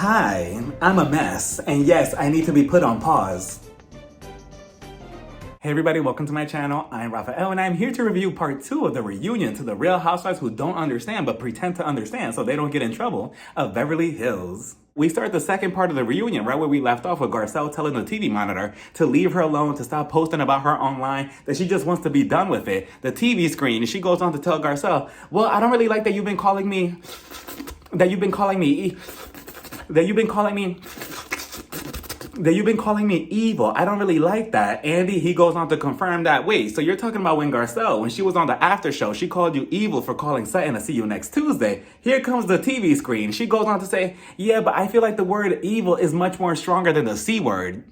Hi, I'm a mess, and yes, I need to be put on pause. Hey everybody, welcome to my channel. I'm Raphael, and I'm here to review part 2 of the reunion to the Real Housewives who don't understand but pretend to understand so they don't get in trouble of Beverly Hills. We start the second part of the reunion right where we left off with Garcelle telling the TV monitor to leave her alone, to stop posting about her online, that she just wants to be done with it. The TV screen, and she goes on to tell Garcelle, well, I don't really like that you've been calling me evil. I don't really like that. Andy, he goes on to confirm that. Wait, so you're talking about when Garcelle, when she was on the after show, she called you evil for calling Sutton to see you next Tuesday. Here comes the TV screen. She goes on to say, yeah, but I feel like the word evil is much more stronger than the C word.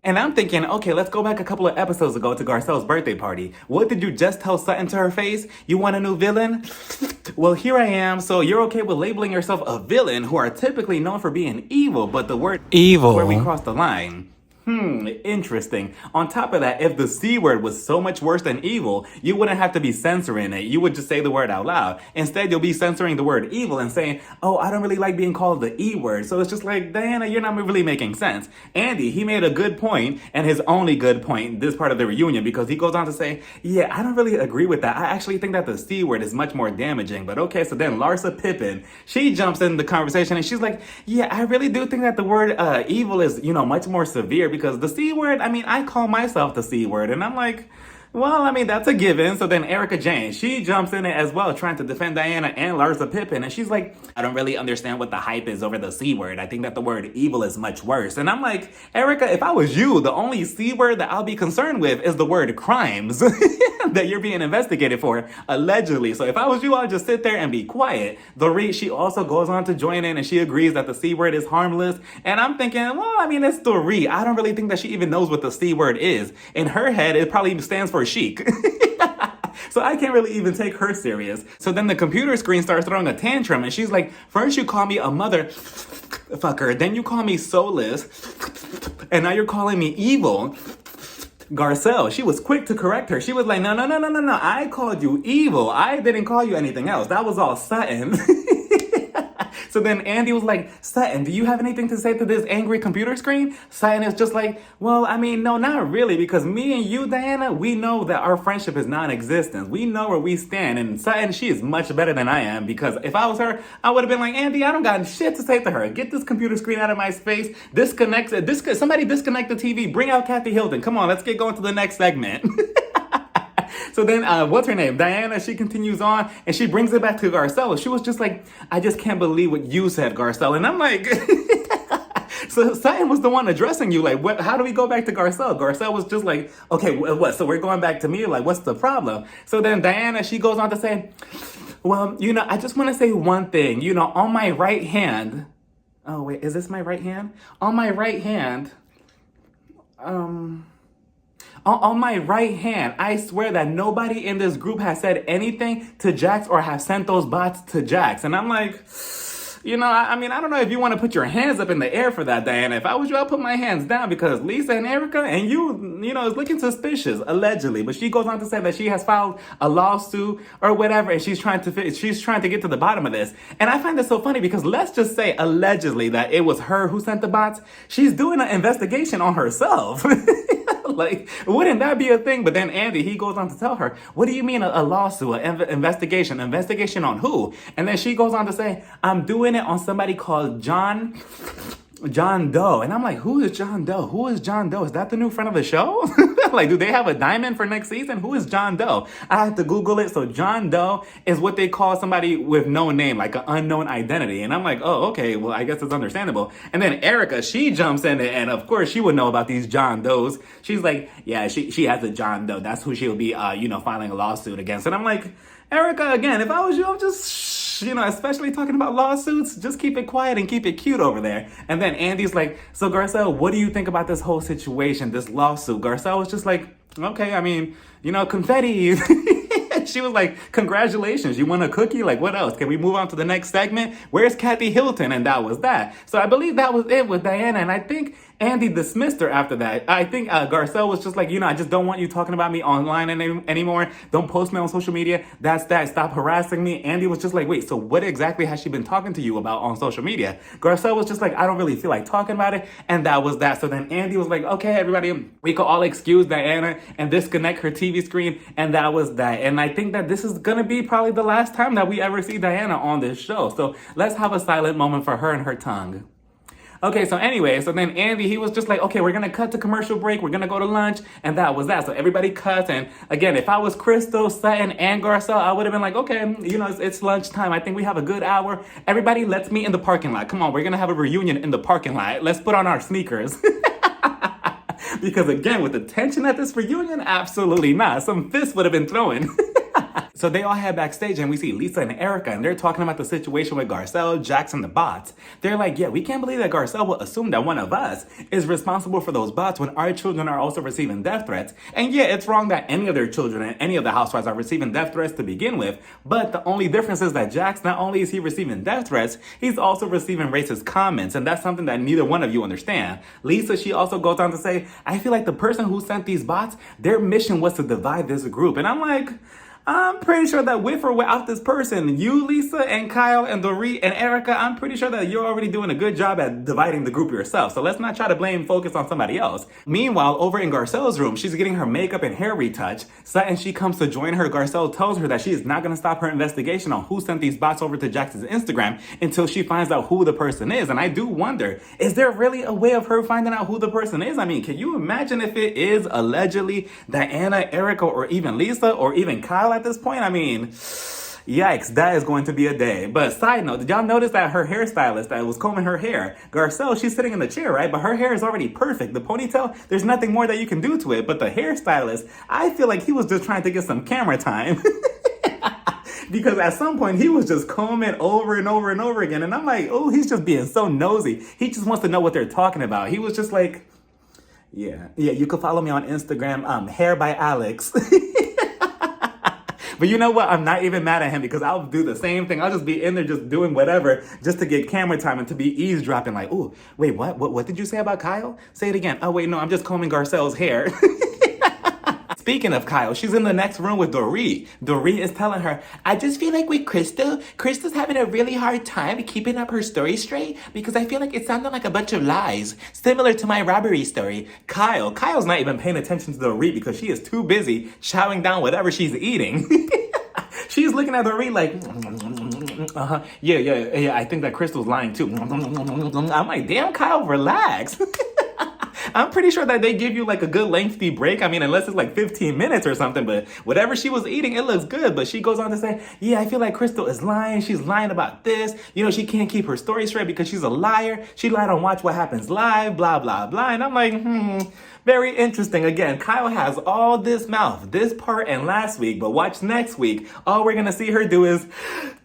And I'm thinking, okay, let's go back a couple of episodes ago to Garcelle's birthday party. What did you just tell Sutton to her face? You want a new villain? Well, here I am. So you're okay with labeling yourself a villain who are typically known for being evil, but the word evil is where we cross the line. Interesting. On top of that, if the C word was so much worse than evil, you wouldn't have to be censoring it. You would just say the word out loud. Instead, you'll be censoring the word evil and saying, oh, I don't really like being called the E word. So it's just like, Diana, you're not really making sense. Andy, he made a good point, and his only good point in this part of the reunion, because he goes on to say, yeah, I don't really agree with that. I actually think that the C word is much more damaging. But okay, so then Larsa Pippen, she jumps in the conversation and she's like, yeah, I really do think that the word evil is, much more severe, because the C word, I call myself the C word, and I'm like, well, that's a given. So then Erica Jane, she jumps in it as well, trying to defend Diana and Larsa Pippen, and she's like, I don't really understand what the hype is over the C word. I think that the word evil is much worse. And I'm like, Erica, if I was you, the only C word that I'll be concerned with is the word crimes that you're being investigated for, allegedly. So if I was you, I'll just sit there and be quiet. Dorit, she also goes on to join in, and she agrees that the C word is harmless. And I'm thinking, well, it's Dorit. I don't really think that she even knows what the C word is. In her head, it probably stands for chic. So I can't really even take her serious. So then the computer screen starts throwing a tantrum, and she's like, first you call me a motherfucker, then you call me soulless, and now you're calling me evil. Garcelle, she was quick to correct her. She was like, no, I called you evil. I didn't call you anything else. That was all Sutton. So then Andy was like, Sutton, do you have anything to say to this angry computer screen? Sutton is just like, well, no, not really, because me and you, Diana, we know that our friendship is non-existent. We know where we stand, and Sutton, she is much better than I am, because if I was her, I would have been like, Andy, I don't got shit to say to her. Get this computer screen out of my space. Somebody disconnect the TV. Bring out Kathy Hilton. Come on, let's get going to the next segment. So then, what's her name? Diana, she continues on, and she brings it back to Garcelle. She was just like, I just can't believe what you said, Garcelle. And I'm like, so Sutton was the one addressing you. Like, what? How do we go back to Garcelle? Garcelle was just like, okay, what? So we're going back to me? Like, what's the problem? So then Diana, she goes on to say, well, I just want to say one thing. On my right hand. Oh, wait, is this my right hand? On my right hand. On my right hand, I swear that nobody in this group has said anything to Jax or have sent those bots to Jax. And I'm like, I don't know if you want to put your hands up in the air for that, Diana. If I was you, I'll put my hands down, because Lisa and Erica and you, is looking suspicious, allegedly. But she goes on to say that she has filed a lawsuit or whatever, and she's trying to get to the bottom of this. And I find this so funny, because let's just say allegedly that it was her who sent the bots. She's doing an investigation on herself. Like, wouldn't that be a thing? But then Andy, he goes on to tell her, what do you mean a lawsuit, an investigation? Investigation on who? And then she goes on to say, I'm doing it on somebody called John Doe. And I'm like, who is John Doe? Who is John Doe? Is that the new friend of the show? Like, do they have a diamond for next season? Who is John Doe? I had to Google it. So John Doe is what they call somebody with no name, like an unknown identity. And I'm like, oh, okay, well, I guess it's understandable. And then Erica, she jumps in, and of course she would know about these John Does. She's like, yeah, she has a John Doe. That's who she'll be, filing a lawsuit against. And I'm like, Erica, again, if I was you, I'm just, especially talking about lawsuits, just keep it quiet and keep it cute over there. And then Andy's like, so Garcelle, what do you think about this whole situation, this lawsuit? Garcelle was just like, okay, confetti. She was like, congratulations, you won a cookie? Like, what else? Can we move on to the next segment? Where's Kathy Hilton? And that was that. So I believe that was it with Diana. And I think Andy dismissed her after that. I think Garcelle was just like, I just don't want you talking about me online anymore. Don't post me on social media. That's that. Stop harassing me. Andy was just like, wait, so what exactly has she been talking to you about on social media? Garcelle was just like, I don't really feel like talking about it. And that was that. So then Andy was like, okay, everybody, we could all excuse Diana and disconnect her TV screen. And that was that. And I think that this is going to be probably the last time that we ever see Diana on this show. So let's have a silent moment for her and her tongue. Okay, so anyway, so then Andy, he was just like, okay, we're going to cut to commercial break. We're going to go to lunch. And that was that. So everybody cuts. And again, if I was Crystal, Sutton, and Garcelle, I would have been like, okay, it's lunchtime. I think we have a good hour. Everybody, let's meet in the parking lot. Come on, we're going to have a reunion in the parking lot. Let's put on our sneakers. Because again, with the tension at this reunion, absolutely not. Some fists would have been thrown. So they all head backstage and we see Lisa and Erica and they're talking about the situation with Garcelle, Jax, and the bots. They're like, yeah, we can't believe that Garcelle will assume that one of us is responsible for those bots when our children are also receiving death threats. And yeah, it's wrong that any of their children and any of the housewives are receiving death threats to begin with. But the only difference is that Jax, not only is he receiving death threats, he's also receiving racist comments. And that's something that neither one of you understand. Lisa, she also goes on to say, I feel like the person who sent these bots, their mission was to divide this group. And I'm like, I'm pretty sure that with or without this person, you, Lisa, and Kyle, and Dorit, and Erica, I'm pretty sure that you're already doing a good job at dividing the group yourself. So let's not try to focus on somebody else. Meanwhile, over in Garcelle's room, she's getting her makeup and hair retouched. Sutton, she comes to join her. Garcelle tells her that she is not going to stop her investigation on who sent these bots over to Jax's Instagram until she finds out who the person is. And I do wonder, is there really a way of her finding out who the person is? I mean, can you imagine if it is allegedly Diana, Erica, or even Lisa, or even Kyle at this point? I mean, yikes, that is going to be a day. But side note, did y'all notice that her hairstylist that was combing her hair, Garcelle, she's sitting in the chair, right? But her hair is already perfect. The ponytail, there's nothing more that you can do to it. But the hairstylist, I feel like he was just trying to get some camera time. Because at some point, he was just combing over and over and over again. And I'm like, oh, he's just being so nosy. He just wants to know what they're talking about. He was just like, yeah, you could follow me on Instagram, hair by Alex. But you know what? I'm not even mad at him because I'll do the same thing. I'll just be in there just doing whatever just to get camera time and to be eavesdropping like, oh, wait, what did you say about Kyle? Say it again. Oh, wait, no, I'm just combing Garcelle's hair. Speaking of Kyle, she's in the next room with Dorit. Dorit is telling her, I just feel like with Crystal's having a really hard time keeping up her story straight because I feel like it sounded like a bunch of lies, similar to my robbery story. Kyle's not even paying attention to Dorit because she is too busy chowing down whatever she's eating. She's looking at Dorit like, yeah, I think that Crystal's lying too. I'm like, damn, Kyle, relax. I'm pretty sure that they give you like a good lengthy break. I mean, unless it's like 15 minutes or something, but whatever she was eating, it looks good. But she goes on to say, yeah, I feel like Crystal is lying. She's lying about this. She can't keep her story straight because she's a liar. She lied on Watch What Happens Live, blah, blah, blah. And I'm like, very interesting. Again, Kyle has all this mouth, this part and last week, but watch next week. All we're going to see her do is,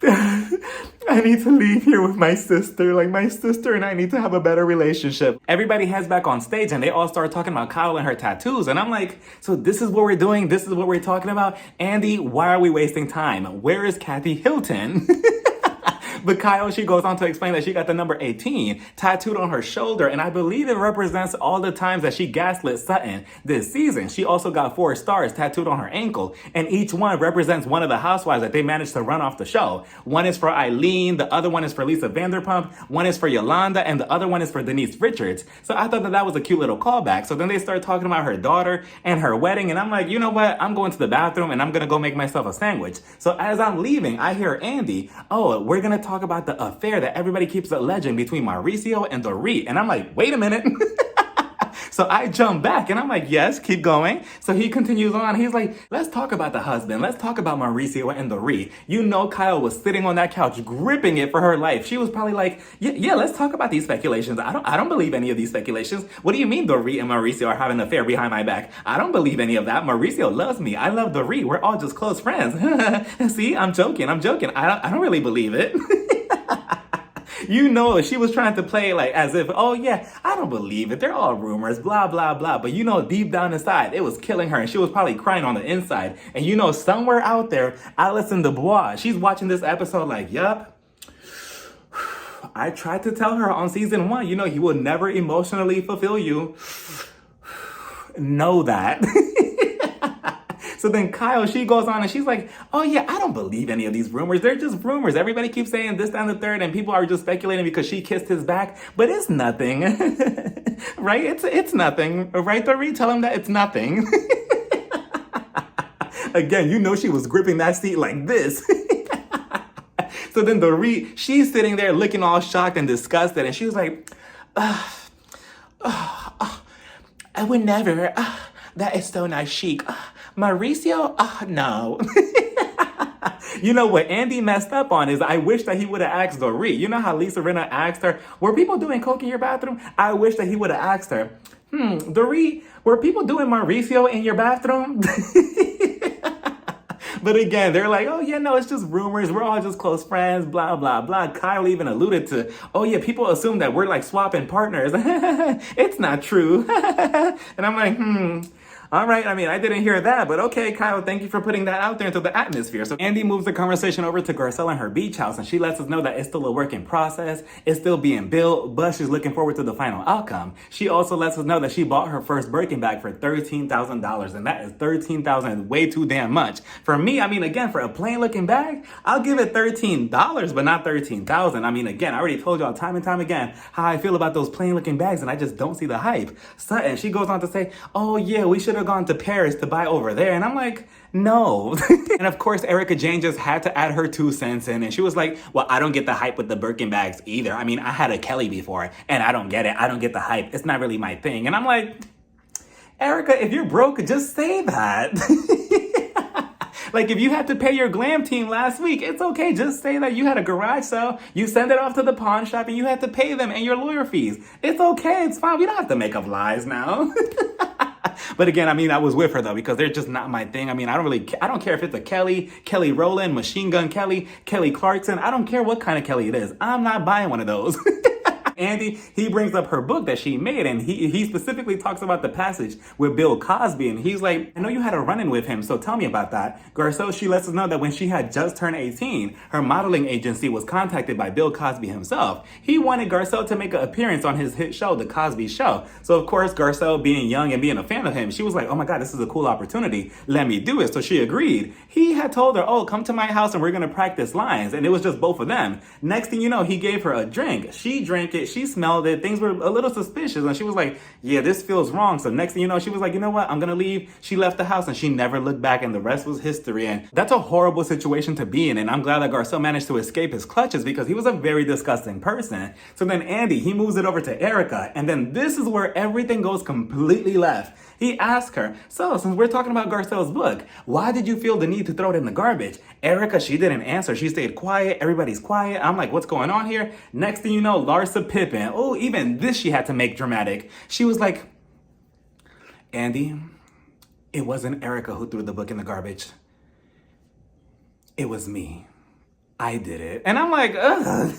I need to leave here with my sister. Like, my sister and I need to have a better relationship. Everybody heads back on stage and they all start talking about Kyle and her tattoos. And I'm like, so this is what we're doing? This is what we're talking about? Andy, why are we wasting time? Where is Kathy Hilton? But Kyle, she goes on to explain that she got the number 18 tattooed on her shoulder, and I believe it represents all the times that she gaslit Sutton this season. She also got 4 stars tattooed on her ankle, and each one represents one of the housewives that they managed to run off the show. One is for Eileen, the other one is for Lisa Vanderpump, one is for Yolanda, and the other one is for Denise Richards. So I thought that was a cute little callback. So then they started talking about her daughter and her wedding, and I'm like, you know what? I'm going to the bathroom, and I'm going to go make myself a sandwich. So as I'm leaving, I hear Andy, oh, we're going to talk about the affair that everybody keeps alleging between Mauricio and Dorit. And I'm like, wait a minute. So I jump back and I'm like, yes, keep going. So he continues on. He's like, let's talk about the husband. Let's talk about Mauricio and Dorit. Kyle was sitting on that couch, gripping it for her life. She was probably like, yeah, let's talk about these speculations. I don't believe any of these speculations. What do you mean Dorit and Mauricio are having an affair behind my back? I don't believe any of that. Mauricio loves me. I love Dorit. We're all just close friends. See, I'm joking. I don't really believe it. She was trying to play like as if, oh yeah, I don't believe it. They're all rumors, blah, blah, blah. But deep down inside, it was killing her. And she was probably crying on the inside. And somewhere out there, Alison Dubois, she's watching this episode like, yup, I tried to tell her on season 1, you know, he will never emotionally fulfill you. Know that. So then Kyle, she goes on and she's like, oh yeah, I don't believe any of these rumors. They're just rumors. Everybody keeps saying this, that, and the third, and people are just speculating because she kissed his back. But it's nothing. Right? It's nothing. Right, Dorit? Tell him that it's nothing. Again, you know she was gripping that seat like this. So then Dorit, she's sitting there looking all shocked and disgusted, and she was like, I would never. That is so nice chic. Mauricio? No. You know what Andy messed up on is I wish that he would have asked Dorit. You know how Lisa Rinna asked her, were people doing coke in your bathroom? I wish that he would have asked her, Dorit, were people doing Mauricio in your bathroom? But again, they're like, oh yeah, no, it's just rumors. We're all just close friends, blah, blah, blah. Kyle even alluded to, oh yeah, people assume that we're like swapping partners. It's not true. And I'm like, all right, I mean, I didn't hear that, but okay, Kyle, thank you for putting that out there into the atmosphere. So Andy moves the conversation over to Garcelle and her beach house, and she lets us know that it's still a work in process. It's still being built, but she's looking forward to the final outcome. She also lets us know that she bought her first Birkin bag for $13,000, and that is $13,000 way too damn much. For me, I mean, again, for a plain looking bag, I'll give it $13, but not $13,000. I mean, again, I already told y'all time and time again how I feel about those plain looking bags, and I just don't see the hype. Sutton, she goes on to say, oh yeah, we should have gone to Paris to buy over there. And I'm like, no. And of course, Erica Jane just had to add her 2 cents in. And she was like, well, I don't get the hype with the Birkin bags either. I mean, I had a Kelly before and I don't get it. I don't get the hype. It's not really my thing. And I'm like, Erica, if you're broke, just say that. Like, if you had to pay your glam team last week, it's okay. Just say that you had a garage sale, you send it off to the pawn shop, and you had to pay them and your lawyer fees. It's okay. It's fine. We don't have to make up lies now. But again, I mean, I was with her though, because they're just not my thing. I mean, I don't care if it's a Kelly Rowland, Machine Gun Kelly Clarkson. I don't care what kind of Kelly it is. I'm not buying one of those. Andy, he brings up her book that she made, and he specifically talks about the passage with Bill Cosby, and he's like, I know you had a run-in with him, so tell me about that. Garcelle, she lets us know that when she had just turned 18, her modeling agency was contacted by Bill Cosby himself. He wanted Garcelle to make an appearance on his hit show, The Cosby Show. So of course, Garcelle, being young and being a fan of him, she was like, oh my God, this is a cool opportunity. Let me do it. So she agreed. He had told her, oh, come to my house and we're gonna practice lines. And it was just both of them. Next thing you know, he gave her a drink. She drank it. She smelled it. Things were a little suspicious. And she was like, yeah, this feels wrong. So next thing you know, she was like, you know what? I'm going to leave. She left the house and she never looked back, and the rest was history. And that's a horrible situation to be in. And I'm glad that Garcelle managed to escape his clutches, because he was a very disgusting person. So then Andy, he moves it over to Erica. And then this is where everything goes completely left. He asked her, so since we're talking about Garcelle's book, why did you feel the need to throw it in the garbage? Erica, she didn't answer. She stayed quiet. Everybody's quiet. I'm like, what's going on here? Next thing you know, Larsa Pippen. Oh, even this she had to make dramatic. She was like, Andy, it wasn't Erica who threw the book in the garbage. It was me. I did it. And I'm like, ugh.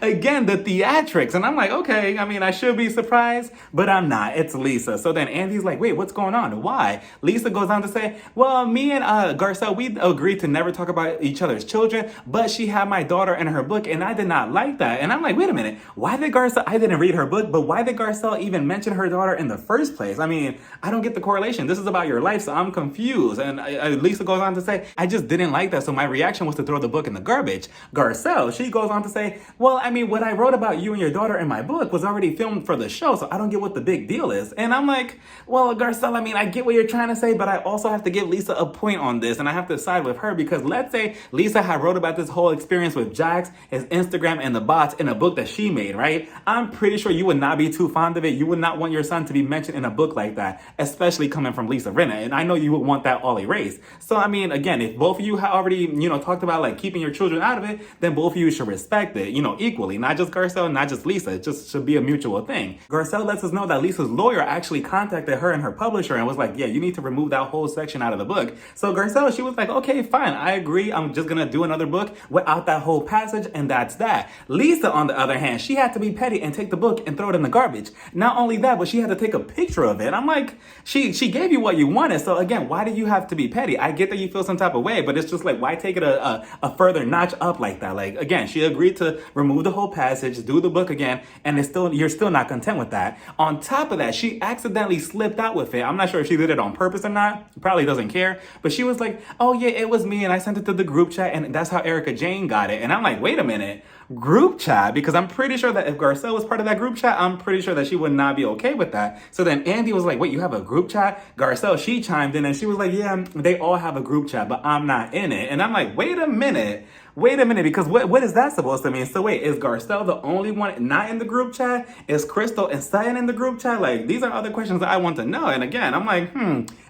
Again, the theatrics. And I'm like, okay, I mean, I should be surprised, but I'm not. It's Lisa. So then Andy's like, wait, what's going on? Why? Lisa goes on to say, well, me and Garcelle, we agreed to never talk about each other's children, but she had my daughter in her book, and I did not like that. And I'm like, wait a minute. Why did Garcelle, I didn't read her book, but why did Garcelle even mention her daughter in the first place? I mean, I don't get the correlation. This is about your life, so I'm confused. And Lisa goes on to say, I just didn't like that, so my reaction was to throw the book in the garbage. Garcelle, she goes on to say, well, I mean, what I wrote about you and your daughter in my book was already filmed for the show, so I don't get what the big deal is. And I'm like, well, Garcelle, I mean, I get what you're trying to say, but I also have to give Lisa a point on this, and I have to side with her, because let's say Lisa had wrote about this whole experience with Jax, his Instagram, and the bots in a book that she made, right? I'm pretty sure you would not be too fond of it. You would not want your son to be mentioned in a book like that, especially coming from Lisa Rinna, and I know you would want that all erased. So, I mean, again, if both of you have already, talked about, like, keeping your children out of it, then both of you should respect it, equally. equally, not just Garcelle, not just Lisa. It just should be a mutual thing. Garcelle lets us know that Lisa's lawyer actually contacted her and her publisher and was like, yeah, you need to remove that whole section out of the book. So Garcelle, she was like, okay, fine, I agree. I'm just gonna do another book without that whole passage, and that's that. Lisa, on the other hand, she had to be petty and take the book and throw it in the garbage. Not only that, but she had to take a picture of it. I'm like, she gave you what you wanted. So again, why do you have to be petty? I get that you feel some type of way, but it's just like, why take it a further notch up like that? Like, again, she agreed to remove the whole passage, do the book again, and you're still not content with that. On top of that, she accidentally slipped out with it. I'm not sure if she did it on purpose or not. Probably doesn't care. But she was like, oh yeah, it was me, and I sent it to the group chat, and that's how Erica Jane got it. And I'm like, wait a minute. Group chat? Because I'm pretty sure that if Garcelle was part of that group chat, I'm pretty sure that she would not be okay with that. So then Andy was like, wait, you have a group chat? Garcelle, she chimed in and she was like, yeah, they all have a group chat, but I'm not in it. And I'm like, wait a minute, because what is that supposed to mean? So wait, is Garcelle the only one not in the group chat? Is Crystal and Sutton in the group chat? Like, these are other questions that I want to know. And again, I'm like,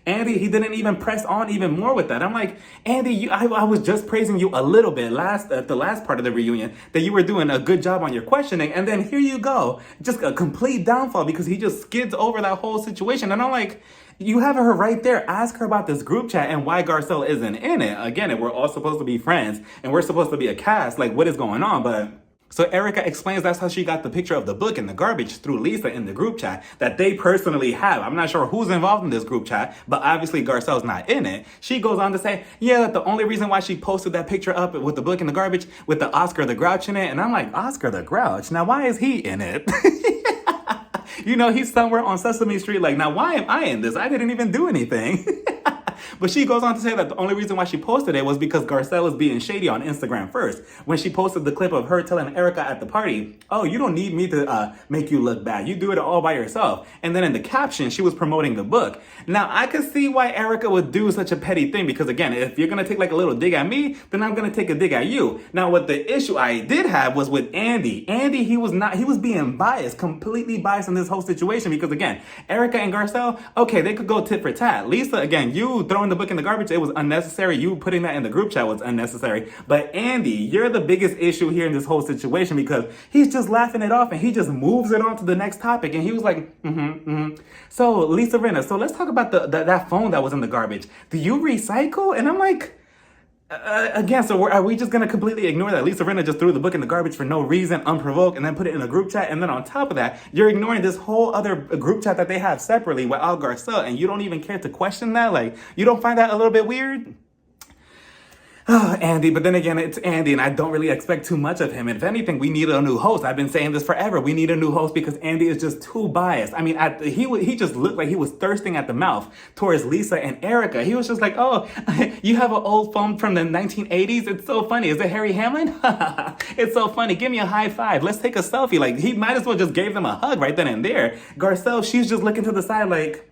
Andy, he didn't even press on even more with that. I'm like, Andy, I was just praising you a little bit at the last part of the reunion that you were doing a good job on your questioning. And then here you go, just a complete downfall because he just skids over that whole situation. And I'm like, you have her right there. Ask her about this group chat and why Garcelle isn't in it. Again, we're all supposed to be friends and we're supposed to be a cast. Like, what is going on? But so Erica explains that's how she got the picture of the book in the garbage through Lisa in the group chat that they personally have. I'm not sure who's involved in this group chat, but obviously Garcelle's not in it. She goes on to say, yeah, that the only reason why she posted that picture up with the book in the garbage with the Oscar the Grouch in it. And I'm like, Oscar the Grouch? Now, why is he in it? You know, he's somewhere on Sesame Street. Like, now, why am I in this? I didn't even do anything. But she goes on to say that the only reason why she posted it was because Garcelle was being shady on Instagram first. When she posted the clip of her telling Erica at the party, oh, you don't need me to make you look bad. You do it all by yourself. And then in the caption, she was promoting the book. Now, I could see why Erica would do such a petty thing because, again, if you're going to take like a little dig at me, then I'm going to take a dig at you. Now, what the issue I did have was with Andy. Andy, he was being biased, completely biased in this whole situation because, again, Erica and Garcelle, okay, they could go tit for tat. Lisa, again, you throwing the book in the garbage, it was unnecessary. You putting that in the group chat was unnecessary. But Andy, you're the biggest issue here in this whole situation because he's just laughing it off and he just moves it on to the next topic. And he was like, So Lisa Rinna, so let's talk about that phone that was in the garbage. Do you recycle? And I'm like, again, so are we just going to completely ignore that Lisa Rinna just threw the book in the garbage for no reason, unprovoked, and then put it in a group chat? And then on top of that, you're ignoring this whole other group chat that they have separately with Al Garcelle, and you don't even care to question that? Like, you don't find that a little bit weird? Oh, Andy, but then again, it's Andy, and I don't really expect too much of him. If anything, we need a new host. I've been saying this forever. We need a new host because Andy is just too biased. I mean, he just looked like he was thirsting at the mouth towards Lisa and Erica. He was just like, oh, you have an old phone from the 1980s? It's so funny. Is it Harry Hamlin? It's so funny. Give me a high five. Let's take a selfie. Like, he might as well just gave them a hug right then and there. Garcelle, she's just looking to the side like,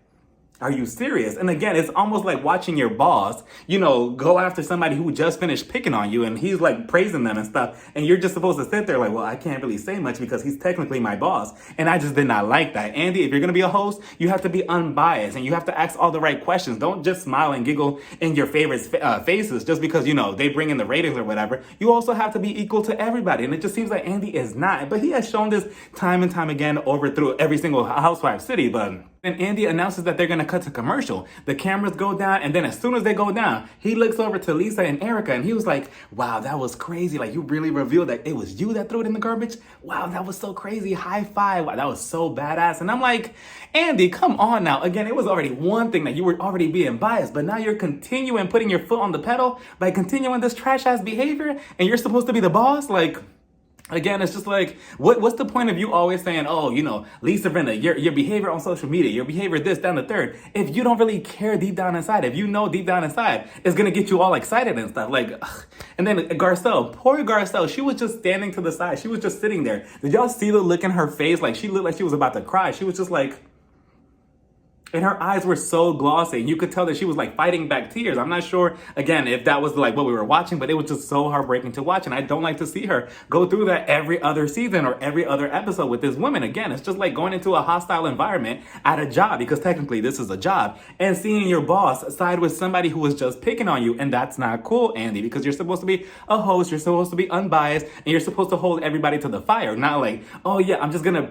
are you serious? And again, it's almost like watching your boss, go after somebody who just finished picking on you and he's like praising them and stuff. And you're just supposed to sit there like, well, I can't really say much because he's technically my boss. And I just did not like that. Andy, if you're going to be a host, you have to be unbiased and you have to ask all the right questions. Don't just smile and giggle in your favorites' faces just because, they bring in the ratings or whatever. You also have to be equal to everybody. And it just seems like Andy is not. But he has shown this time and time again through every single Housewives city. But then Andy announces that they're going to cut to commercial. The cameras go down, and then as soon as they go down, he looks over to Lisa and Erica, and he was like, wow, that was crazy. Like, you really revealed that it was you that threw it in the garbage? Wow, that was so crazy. High five. Wow, that was so badass. And I'm like, Andy, come on now. Again, it was already one thing that you were already being biased, but now you're continuing putting your foot on the pedal by continuing this trash-ass behavior, and you're supposed to be the boss? Like, again, it's just like, what's the point of you always saying, oh, Lisa Rinna, your behavior on social media, your behavior this, down the third, if you don't really care deep down inside, if you know deep down inside, it's going to get you all excited and stuff. Like, ugh. And then Garcelle, poor Garcelle, she was just standing to the side. She was just sitting there. Did y'all see the look in her face? Like, she looked like she was about to cry. She was just like, And her eyes were so glossy. You could tell that she was like fighting back tears. I'm not sure, again, if that was like what we were watching, but it was just so heartbreaking to watch. And I don't like to see her go through that every other season or every other episode with this woman. Again, it's just like going into a hostile environment at a job, because technically this is a job, and seeing your boss side with somebody who was just picking on you. And that's not cool, Andy, because you're supposed to be a host. You're supposed to be unbiased, and you're supposed to hold everybody to the fire. Not like, oh yeah, I'm just gonna,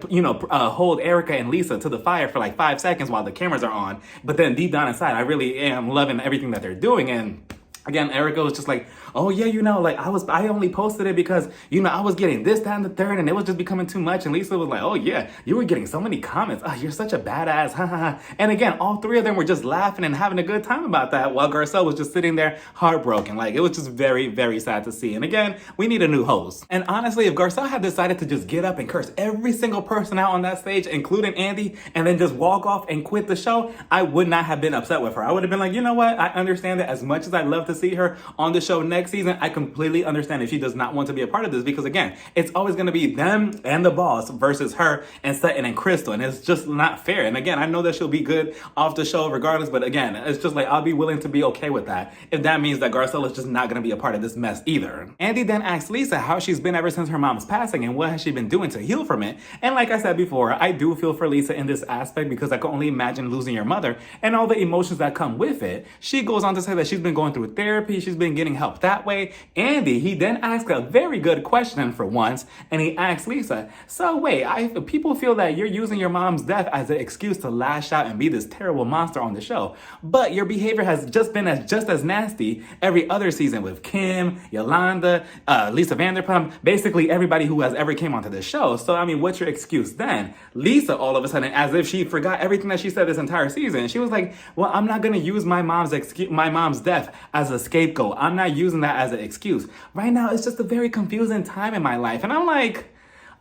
hold Erica and Lisa to the fire for like 5 seconds while the cameras are on. But then deep down inside, I really am loving everything that they're doing. And again, Erica was just like, oh yeah, like I only posted it because, I was getting this, that, and the third, and it was just becoming too much. And Lisa was like, oh yeah, you were getting so many comments. Oh, you're such a badass. Ha ha ha. And again, all three of them were just laughing and having a good time about that, while Garcelle was just sitting there heartbroken. Like, it was just very, very sad to see. And again, we need a new host. And honestly, if Garcelle had decided to just get up and curse every single person out on that stage, including Andy, and then just walk off and quit the show, I would not have been upset with her. I would have been like, you know what? I understand that as much as I'd love to see her on the show next season, I completely understand if she does not want to be a part of this, because again, it's always going to be them and the boss versus her and Sutton and Crystal, and it's just not fair. And again, I know that she'll be good off the show regardless, but again, it's just like, I'll be willing to be okay with that if that means that Garcelle is just not going to be a part of this mess either. Andy then asks Lisa how she's been ever since her mom's passing and what has she been doing to heal from it. And like I said before, I do feel for Lisa in this aspect, because I can only imagine losing your mother and all the emotions that come with it. She goes on to say that she's been going through therapy, she's been getting help that way. Andy, he then asks a very good question for once, and he asks Lisa, so wait, people feel that you're using your mom's death as an excuse to lash out and be this terrible monster on the show, but your behavior has just been just as nasty every other season with Kim, Yolanda, Lisa Vanderpump, basically everybody who has ever came onto the show. So I mean, what's your excuse then? Lisa, all of a sudden, as if she forgot everything that she said this entire season, she was like, well, I'm not going to use my mom's death as a scapegoat. I'm not using that as an excuse. Right now, it's just a very confusing time in my life. And I'm like,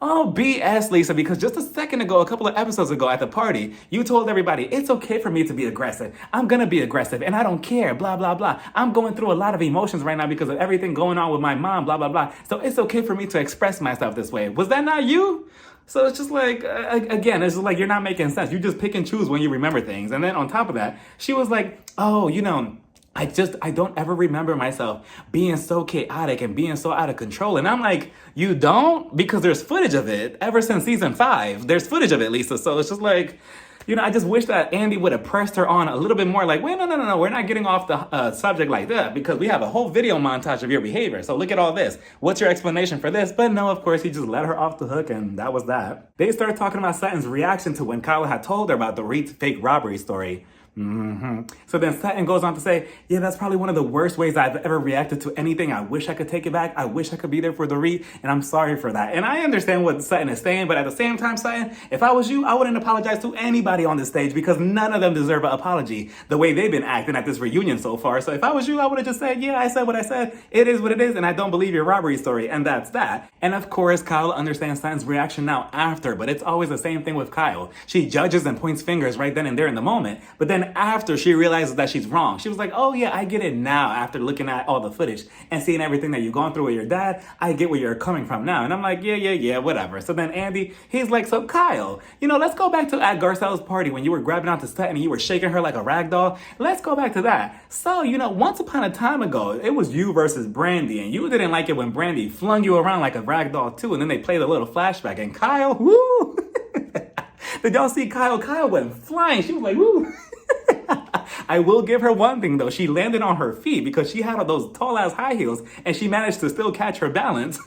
oh, BS, Lisa, because just a second ago, a couple of episodes ago at the party, you told everybody, it's okay for me to be aggressive. I'm going to be aggressive and I don't care, blah, blah, blah. I'm going through a lot of emotions right now because of everything going on with my mom, blah, blah, blah. So it's okay for me to express myself this way. Was that not you? So it's just like, again, it's just like, you're not making sense. You just pick and choose when you remember things. And then on top of that, she was like, oh, I don't ever remember myself being so chaotic and being so out of control. And I'm like, you don't? Because there's footage of it ever since season 5. There's footage of it, Lisa. So it's just like, I just wish that Andy would have pressed her on a little bit more like, wait, no, we're not getting off the subject like that, because we have a whole video montage of your behavior. So look at all this. What's your explanation for this? But no, of course, he just let her off the hook, and that was that. They started talking about Sutton's reaction to when Kyle had told her about Dorit's fake robbery story. So then Sutton goes on to say, yeah, that's probably one of the worst ways I've ever reacted to anything. I wish I could take it back. I wish I could be there for Dorit, and I'm sorry for that. And I understand what Sutton is saying, but at the same time, Sutton, if I was you, I wouldn't apologize to anybody on this stage, because none of them deserve an apology the way they've been acting at this reunion so far. So if I was you, I would have just said, yeah, I said what I said. It is what it is, and I don't believe your robbery story, and that's that. And of course, Kyle understands Sutton's reaction now after, but it's always the same thing with Kyle. She judges and points fingers right then and there in the moment, but then after she realizes that she's wrong, she was like, oh yeah, I get it now after looking at all the footage and seeing everything that you've gone through with your dad. I get where you're coming from now. And I'm like, yeah, whatever. So then Andy, he's like, so Kyle, let's go back to at Garcelle's party when you were grabbing onto Sutton and you were shaking her like a rag doll. Let's go back to that. So, once upon a time ago, it was you versus Brandy, and you didn't like it when Brandy flung you around like a rag doll too. And then they played a little flashback, and Kyle, woo! Did y'all see Kyle? Kyle went flying. She was like, woo! I will give her one thing though. She landed on her feet because she had those tall ass high heels and she managed to still catch her balance.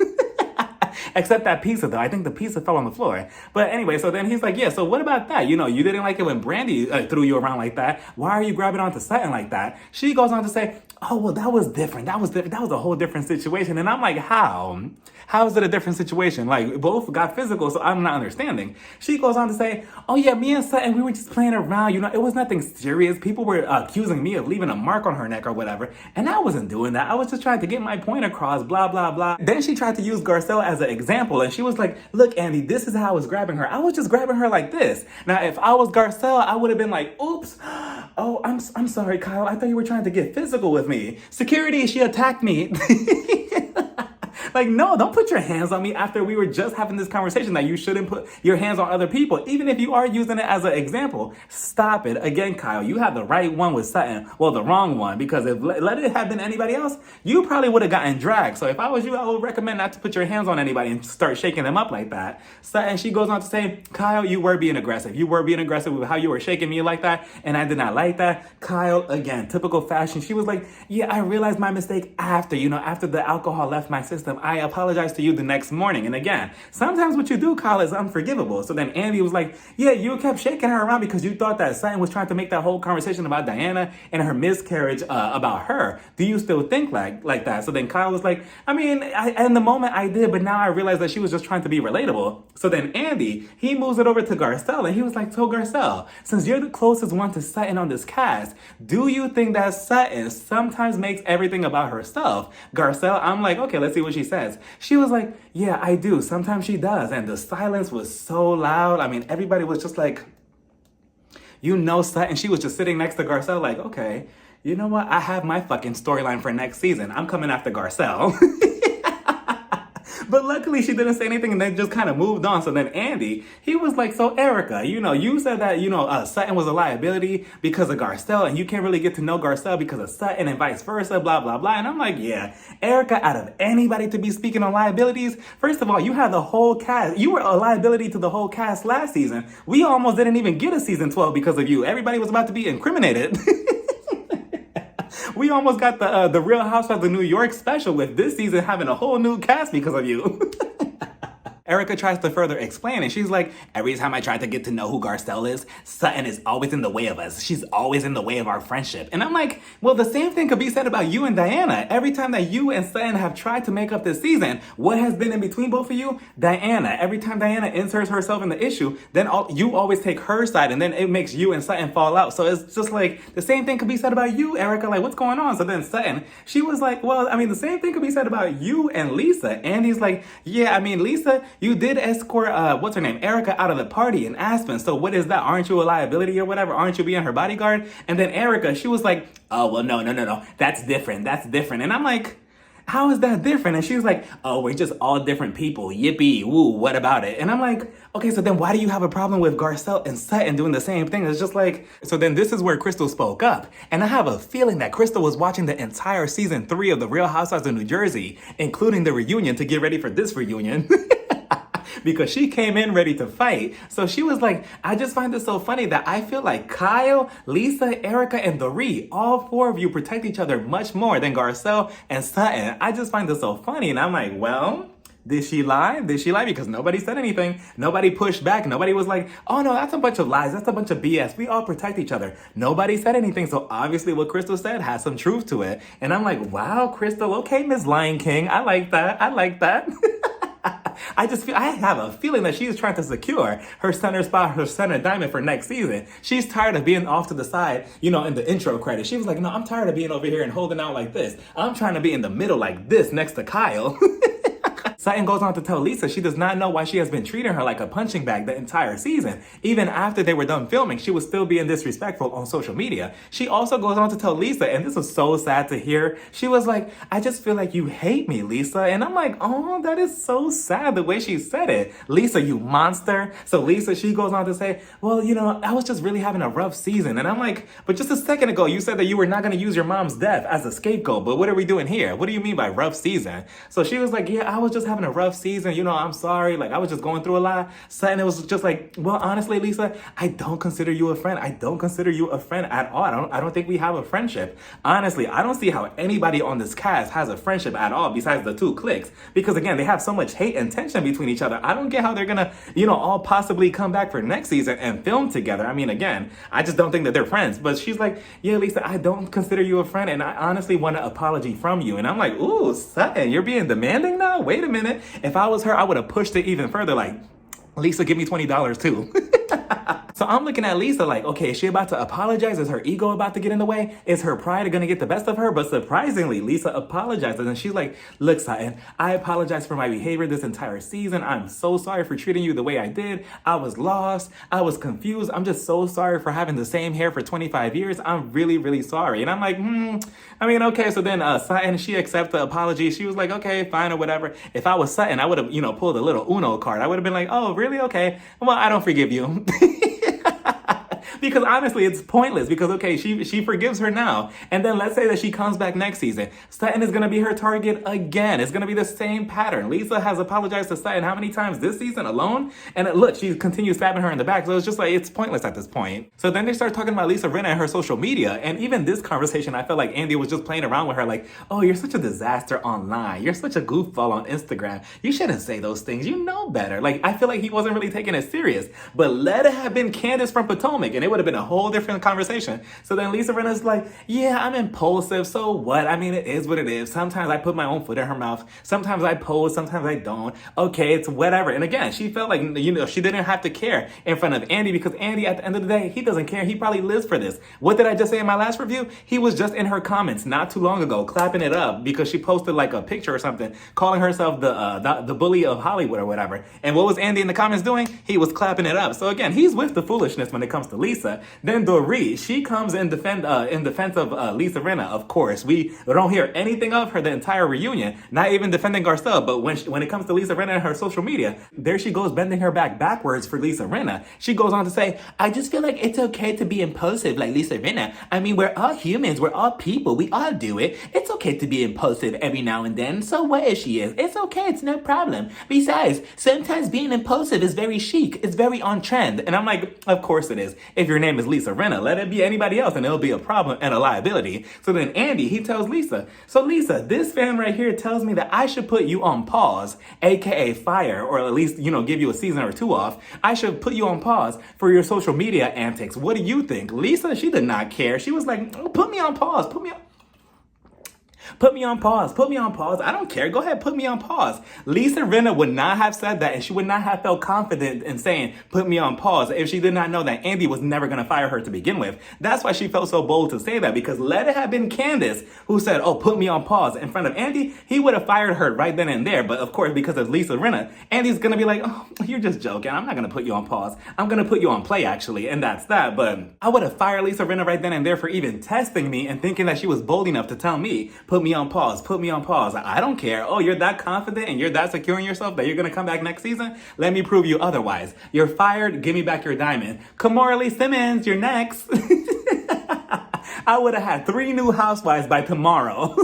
Except that pizza though. I think the pizza fell on the floor. But anyway, so then he's like, yeah, so what about that? You didn't like it when Brandy threw you around like that. Why are you grabbing onto Sutton like that? She goes on to say, oh, well, that was different. That was different. That was a whole different situation. And I'm like, how? How is it a different situation? Like, both got physical, so I'm not understanding. She goes on to say, oh yeah, me and Sutton, we were just playing around. It was nothing serious. People were accusing me of leaving a mark on her neck or whatever. And I wasn't doing that. I was just trying to get my point across, blah, blah, blah. Then she tried to use Garcelle as an example. And she was like, look, Andy, this is how I was grabbing her. I was just grabbing her like this. Now, if I was Garcelle, I would have been like, oops. Oh, I'm sorry, Kyle. I thought you were trying to get physical with me. Security, she attacked me. Like, no, don't put your hands on me after we were just having this conversation that you shouldn't put your hands on other people. Even if you are using it as an example, stop it. Again, Kyle, you had the right one with Sutton. Well, the wrong one, because if let it have been anybody else, you probably would have gotten dragged. So if I was you, I would recommend not to put your hands on anybody and start shaking them up like that. Sutton, she goes on to say, Kyle, you were being aggressive. You were being aggressive with how you were shaking me like that, and I did not like that. Kyle, again, typical fashion. She was like, yeah, I realized my mistake after the alcohol left my system. I apologized to you the next morning. And again, sometimes what you do, Kyle, is unforgivable. So then Andy was like, yeah, you kept shaking her around because you thought that Sutton was trying to make that whole conversation about Diana and her miscarriage about her. Do you still think like that? So then Kyle was like, I mean, in the moment I did, but now I realized that she was just trying to be relatable. So then Andy, he moves it over to Garcelle, and he was like, so Garcelle, since you're the closest one to Sutton on this cast, do you think that Sutton sometimes makes everything about herself? Garcelle, I'm like, okay, let's see what she says. She was like, yeah, I do. Sometimes she does. And the silence was so loud. I mean, everybody was just like, Sutton. She was just sitting next to Garcelle like, okay, you know what? I have my fucking storyline for next season. I'm coming after Garcelle. But luckily she didn't say anything, and they just kind of moved on. So then Andy, he was like, so Erica, you said that, Sutton was a liability because of Garcelle, and you can't really get to know Garcelle because of Sutton and vice versa, blah, blah, blah. And I'm like, yeah, Erica, out of anybody to be speaking on liabilities, first of all, you had the whole cast. You were a liability to the whole cast last season. We almost didn't even get a season 12 because of you. Everybody was about to be incriminated. We almost got the Real Housewives of New York special with this season having a whole new cast because of you. Erica tries to further explain, and she's like, every time I try to get to know who Garcelle is, Sutton is always in the way of us. She's always in the way of our friendship. And I'm like, well, the same thing could be said about you and Diana. Every time that you and Sutton have tried to make up this season, what has been in between both of you? Diana. Every time Diana inserts herself in the issue, then you always take her side, and then it makes you and Sutton fall out. So it's just like, the same thing could be said about you, Erica. Like, what's going on? So then Sutton, she was like, well, I mean, the same thing could be said about you and Lisa. And he's like, yeah, I mean, Lisa, you did escort, what's her name, Erica, out of the party in Aspen. So what is that? Aren't you a liability or whatever? Aren't you being her bodyguard? And then Erica, she was like, oh, well, no. That's different. And I'm like, how is that different? And she was like, oh, we're just all different people. Yippee, woo, what about it? And I'm like, okay, so then why do you have a problem with Garcelle and Sutton doing the same thing? It's just like, so then this is where Crystal spoke up. And I have a feeling that Crystal was watching the entire season 3 of The Real Housewives of New Jersey, including the reunion, to get ready for this reunion. Because she came in ready to fight. So she was like, I just find this so funny that I feel like Kyle, Lisa, Erica, and Dorit, all 4 of you protect each other much more than Garcelle and Sutton. I just find this so funny. And I'm like, well, did she lie? Because nobody said anything. Nobody pushed back. Nobody was like, oh no, that's a bunch of lies. That's a bunch of BS. We all protect each other. Nobody said anything. So obviously what Crystal said has some truth to it. And I'm like, wow, Crystal, okay, Miss Lion King. I like that. I have a feeling that she's trying to secure her center spot, her center diamond for next season. She's tired of being off to the side, in the intro credits. She was like, no, I'm tired of being over here and holding out like this. I'm trying to be in the middle like this next to Kyle. Sutton goes on to tell Lisa she does not know why she has been treating her like a punching bag the entire season. Even after they were done filming, she was still being disrespectful on social media. She also goes on to tell Lisa, and this was so sad to hear, she was like, I just feel like you hate me, Lisa. And I'm like, oh, that is so sad the way she said it. Lisa, you monster. So Lisa, she goes on to say, well, I was just really having a rough season. And I'm like, but just a second ago, you said that you were not going to use your mom's death as a scapegoat. But what are we doing here? What do you mean by rough season? So she was like, yeah, I was just having a rough season. I'm sorry. Like, I was just going through a lot. Sutton, it was just like, well, honestly, Lisa, I don't consider you a friend. I don't consider you a friend at all. I don't think we have a friendship. Honestly, I don't see how anybody on this cast has a friendship at all besides the 2 cliques. Because again, they have so much hate and tension between each other. I don't get how they're gonna, all possibly come back for next season and film together. I mean, again, I just don't think that they're friends. But she's like, yeah, Lisa, I don't consider you a friend, and I honestly want an apology from you. And I'm like, ooh, Sutton, you're being demanding now? Wait a minute. If I was her, I would have pushed it even further. Like, Lisa, give me $20 too. So I'm looking at Lisa like, okay, is she about to apologize? Is her ego about to get in the way? Is her pride gonna get the best of her? But surprisingly, Lisa apologizes and she's like, look, Sutton, I apologize for my behavior this entire season. I'm so sorry for treating you the way I did. I was lost. I was confused. I'm just so sorry for having the same hair for 25 years. I'm really, really sorry. And I'm like, I mean, okay. So then Sutton, she accepts the apology. She was like, okay, fine or whatever. If I was Sutton, I would have, pulled a little Uno card. I would have been like, oh, really? Okay. Well, I don't forgive you. Because honestly, it's pointless because, okay, she forgives her now. And then let's say that she comes back next season. Sutton is going to be her target again. It's going to be the same pattern. Lisa has apologized to Sutton how many times this season alone? And look, she continues stabbing her in the back. So it's just like, it's pointless at this point. So then they start talking about Lisa Rinna and her social media. And even this conversation, I felt like Andy was just playing around with her like, oh, you're such a disaster online. You're such a goofball on Instagram. You shouldn't say those things. You know better. Like, I feel like he wasn't really taking it serious. But let it have been Candace from Potomac and it would have been a whole different conversation. So then Lisa Rinna's like, yeah, I'm impulsive. So what? I mean, it is what it is. Sometimes I put my own foot in her mouth. Sometimes I pose. Sometimes I don't. Okay, it's whatever. And again, she felt like, she didn't have to care in front of Andy because Andy, at the end of the day, he doesn't care. He probably lives for this. What did I just say in my last review? He was just in her comments not too long ago, clapping it up because she posted like a picture or something, calling herself the bully of Hollywood or whatever. And what was Andy in the comments doing? He was clapping it up. So again, he's with the foolishness when it comes to Lisa. Then Dorit, she comes in defense of Lisa Rinna. Of course, we don't hear anything of her the entire reunion, not even defending Garcelle. But when it comes to Lisa Rinna and her social media, there she goes bending her back backwards for Lisa Rinna. She goes on to say, I just feel like it's okay to be impulsive like Lisa Rinna. I mean, we're all humans. We're all people. We all do it. It's okay to be impulsive every now and then. So what if she is? It's okay. It's no problem. Besides, sometimes being impulsive is very chic. It's very on trend. And I'm like, of course it is. If your name is Lisa Rinna, let it be anybody else and it'll be a problem and a liability. So then Andy, he tells Lisa, so Lisa, this fan right here tells me that I should put you on pause, aka fire, or at least, give you a season or two off. I should put you on pause for your social media antics. What do you think? Lisa, she did not care. She was like, oh, put me on pause. Put me on pause. I don't care. Go ahead, put me on pause. Lisa Rinna would not have said that, and she would not have felt confident in saying, put me on pause, if she did not know that Andy was never going to fire her to begin with. That's why she felt so bold to say that, because let it have been Candace who said, oh, put me on pause in front of Andy, he would have fired her right then and there. But of course, because of Lisa Rinna, Andy's going to be like, oh, you're just joking. I'm not going to put you on pause. I'm going to put you on play, actually. And that's that. But I would have fired Lisa Rinna right then and there for even testing me and thinking that she was bold enough to tell me, put me on pause. I don't care. Oh, you're that confident and you're that secure in yourself that you're going to come back next season? Let me prove you otherwise. You're fired. Give me back your diamond. Kamora Lee Simmons, you're next. I would have had 3 new housewives by tomorrow.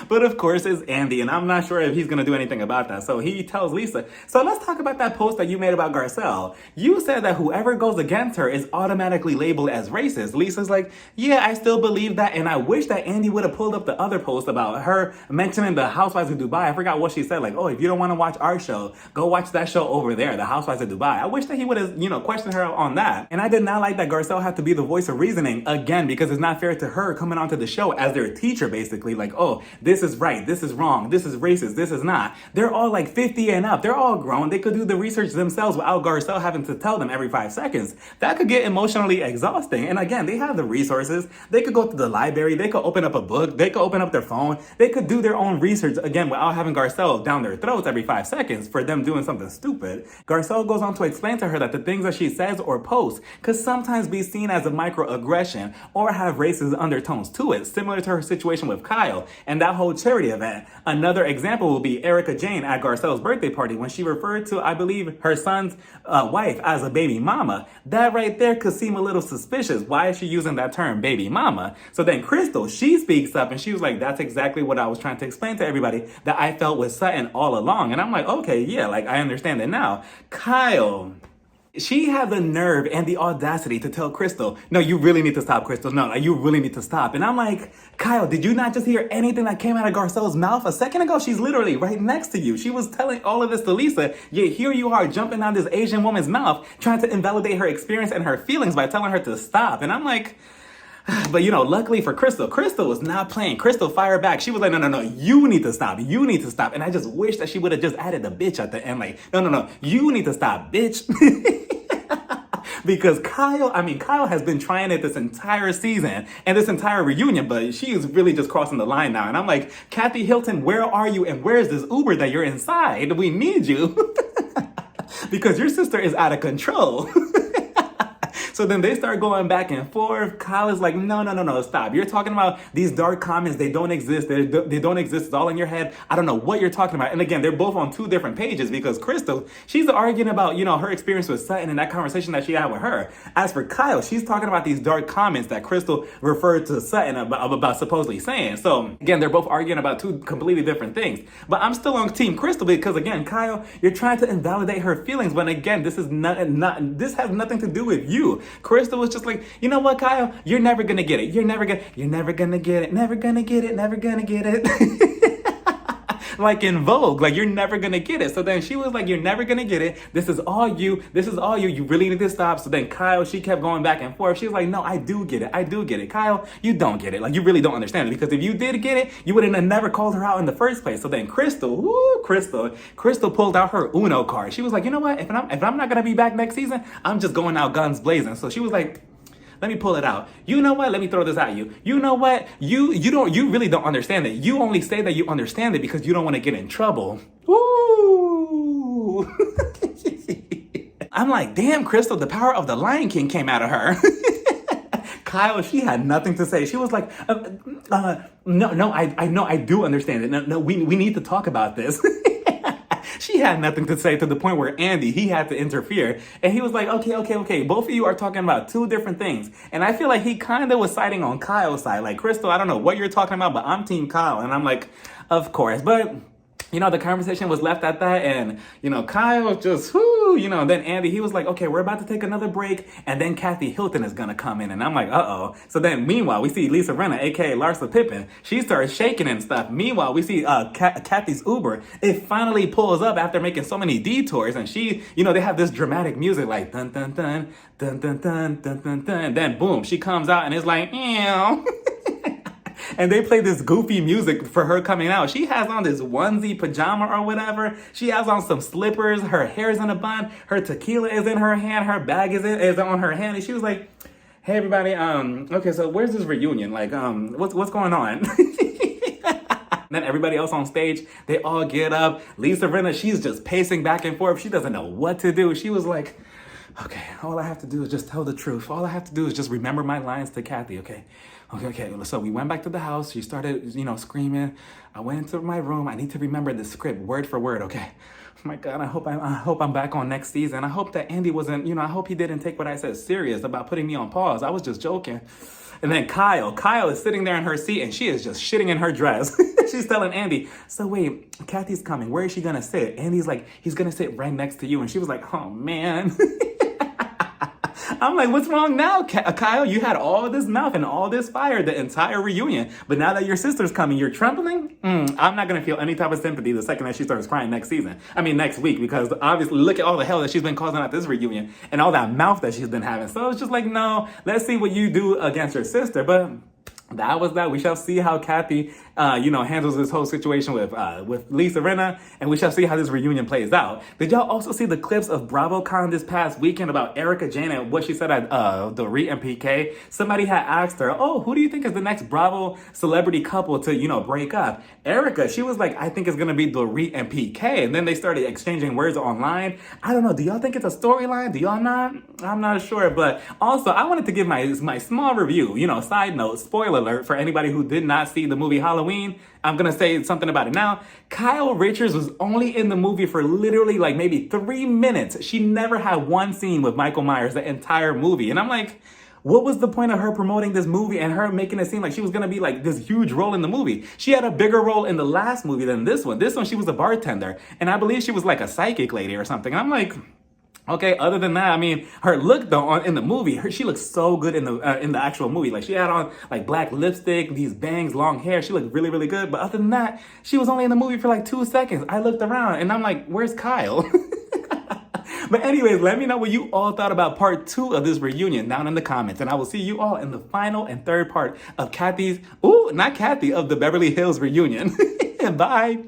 But of course, it's Andy, and I'm not sure if he's going to do anything about that. So he tells Lisa, so let's talk about that post that you made about Garcelle. You said that whoever goes against her is automatically labeled as racist. Lisa's like, yeah, I still believe that, and I wish that Andy would have pulled up the other post about her mentioning the Housewives of Dubai. I forgot what she said, like, oh, if you don't want to watch our show, go watch that show over there, the Housewives of Dubai. I wish that he would have, questioned her on that. And I did not like that Garcelle had to be the voice of reasoning again, because it's not fair to her coming onto the show as their teacher, basically, like, oh, this is right, this is wrong, this is racist, this is not. They're all like 50 and up. They're all grown. They could do the research themselves without Garcelle having to tell them every 5 seconds. That could get emotionally exhausting. And again, they have the resources. They could go to the library. They could open up a book. They could open up their phone. They could do their own research, again, without having Garcelle down their throats every 5 seconds for them doing something stupid. Garcelle goes on to explain to her that the things that she says or posts could sometimes be seen as a microaggression or have racist undertones to it, similar to her situation with Kyle and that whole charity event. Another example will be Erica Jane at Garcelle's birthday party when she referred to, I believe, her son's wife as a baby mama. That right there could seem a little suspicious. Why is she using that term, baby mama? So then Crystal, she speaks up and she was like, that's exactly what I was trying to explain to everybody that I felt with Sutton all along. And I'm like, okay, yeah, like I understand it now. Kyle, she had the nerve and the audacity to tell Crystal, no, you really need to stop, Crystal. No, you really need to stop. And I'm like, Kyle, did you not just hear anything that came out of Garcelle's mouth a second ago? She's literally right next to you. She was telling all of this to Lisa, yet here you are jumping on this Asian woman's mouth, trying to invalidate her experience and her feelings by telling her to stop. And I'm like, but luckily for Crystal was not playing. Crystal fired back. She was like, no, you need to stop. You need to stop. And I just wish that she would have just added the bitch at the end. Like, no, you need to stop, bitch. Because Kyle has been trying it this entire season and this entire reunion, but she is really just crossing the line now. And I'm like, Kathy Hilton, where are you? And where is this Uber that you're inside? We need you. Because your sister is out of control. So then they start going back and forth. Kyle is like, no, stop. You're talking about these dark comments. They don't exist. They don't exist. It's all in your head. I don't know what you're talking about. And again, they're both on two different pages because Crystal, she's arguing about, her experience with Sutton and that conversation that she had with her. As for Kyle, she's talking about these dark comments that Crystal referred to Sutton about supposedly saying. So again, they're both arguing about two completely different things. But I'm still on Team Crystal because again, Kyle, you're trying to invalidate her feelings. But again, this has nothing to do with you. Crystal was just like, you know what, Kyle? You're never gonna get it. You're never gonna get it. Never gonna get it. Like in Vogue, like you're never gonna get it. So then she was like, you're never gonna get it. This is all you. You really need to stop. So then Kyle, she kept going back and forth. She was like, no, I do get it. Kyle, you don't get it. Like you really don't understand it. Because if you did get it, you wouldn't have never called her out in the first place. So then Crystal pulled out her Uno card. She was like, you know what? If I'm not gonna be back next season, I'm just going out guns blazing. So she was like, let me pull it out. You know what? Let me throw this at you. You know what? You really don't understand it. You only say that you understand it because you don't want to get in trouble. Ooh. I'm like, damn, Crystal, the power of the Lion King came out of her. Kyle, she had nothing to say. She was like, no, I do understand it. No, we need to talk about this. She had nothing to say to the point where Andy, he had to interfere. And he was like, okay. Both of you are talking about two different things. And I feel like he kind of was siding on Kyle's side. Like, Crystal, I don't know what you're talking about, but I'm Team Kyle. And I'm like, of course. But, the conversation was left at that. And, Kyle just, then Andy, he was like, okay, we're about to take another break. And then Kathy Hilton is going to come in. And I'm like, uh-oh. So then meanwhile, we see Lisa Rinna, a.k.a. Larsa Pippen. She starts shaking and stuff. Meanwhile, we see Kathy's Uber. It finally pulls up after making so many detours. And she, they have this dramatic music like dun, dun, dun, dun, dun, dun, dun, dun, dun. And then boom, she comes out and it's like, ew. And they play this goofy music for her coming out. She has on this onesie pajama or whatever. She has on some slippers. Her hair's in a bun. Her tequila is in her hand. Her bag is on her hand. And she was like, hey, everybody. Okay, so where's this reunion? Like, what's going on? Then everybody else on stage, they all get up. Lisa Rinna, she's just pacing back and forth. She doesn't know what to do. She was like, okay, all I have to do is just tell the truth. All I have to do is just remember my lines to Kathy, okay? Okay. So we went back to the house. She started, screaming. I went into my room. I need to remember the script word for word, okay? Oh my God, I hope I'm back on next season. I hope that Andy wasn't, I hope he didn't take what I said serious about putting me on pause. I was just joking. And then Kyle is sitting there in her seat and she is just shitting in her dress. She's telling Andy, so wait, Kathy's coming. Where is she gonna sit? Andy's like, he's gonna sit right next to you. And she was like, oh man. I'm like, what's wrong now, Kyle? You had all this mouth and all this fire the entire reunion. But now that your sister's coming, you're trembling? I'm not going to feel any type of sympathy the second that she starts crying next week. Because obviously, look at all the hell that she's been causing at this reunion and all that mouth that she's been having. So it's just like, no, let's see what you do against your sister. But that was that. We shall see how Kathy, handles this whole situation with Lisa Rinna, and we shall see how this reunion plays out. Did y'all also see the clips of BravoCon this past weekend about Erica Jane and what she said at Dorit and PK? Somebody had asked her, oh, who do you think is the next Bravo celebrity couple to, break up? Erica, she was like, I think it's going to be Dorit and PK. And then they started exchanging words online. I don't know. Do y'all think it's a storyline? Do y'all not? I'm not sure. But also, I wanted to give my small review, side note, spoiler alert for anybody who did not see the movie Halloween. I'm going to say something about it now. Kyle Richards was only in the movie for literally like maybe 3 minutes. She never had one scene with Michael Myers the entire movie. And I'm like, what was the point of her promoting this movie and her making it seem like she was going to be like this huge role in the movie? She had a bigger role in the last movie than this one. This one, she was a bartender. And I believe she was like a psychic lady or something. And I'm like, okay, other than that, her look though in the movie, she looked so good in the actual movie. Like she had on like black lipstick, these bangs, long hair. She looked really, really good. But other than that, she was only in the movie for like 2 seconds. I looked around and I'm like, where's Kyle? But anyways, let me know what you all thought about part 2 of this reunion down in the comments. And I will see you all in the final and third part of of the Beverly Hills reunion. Bye.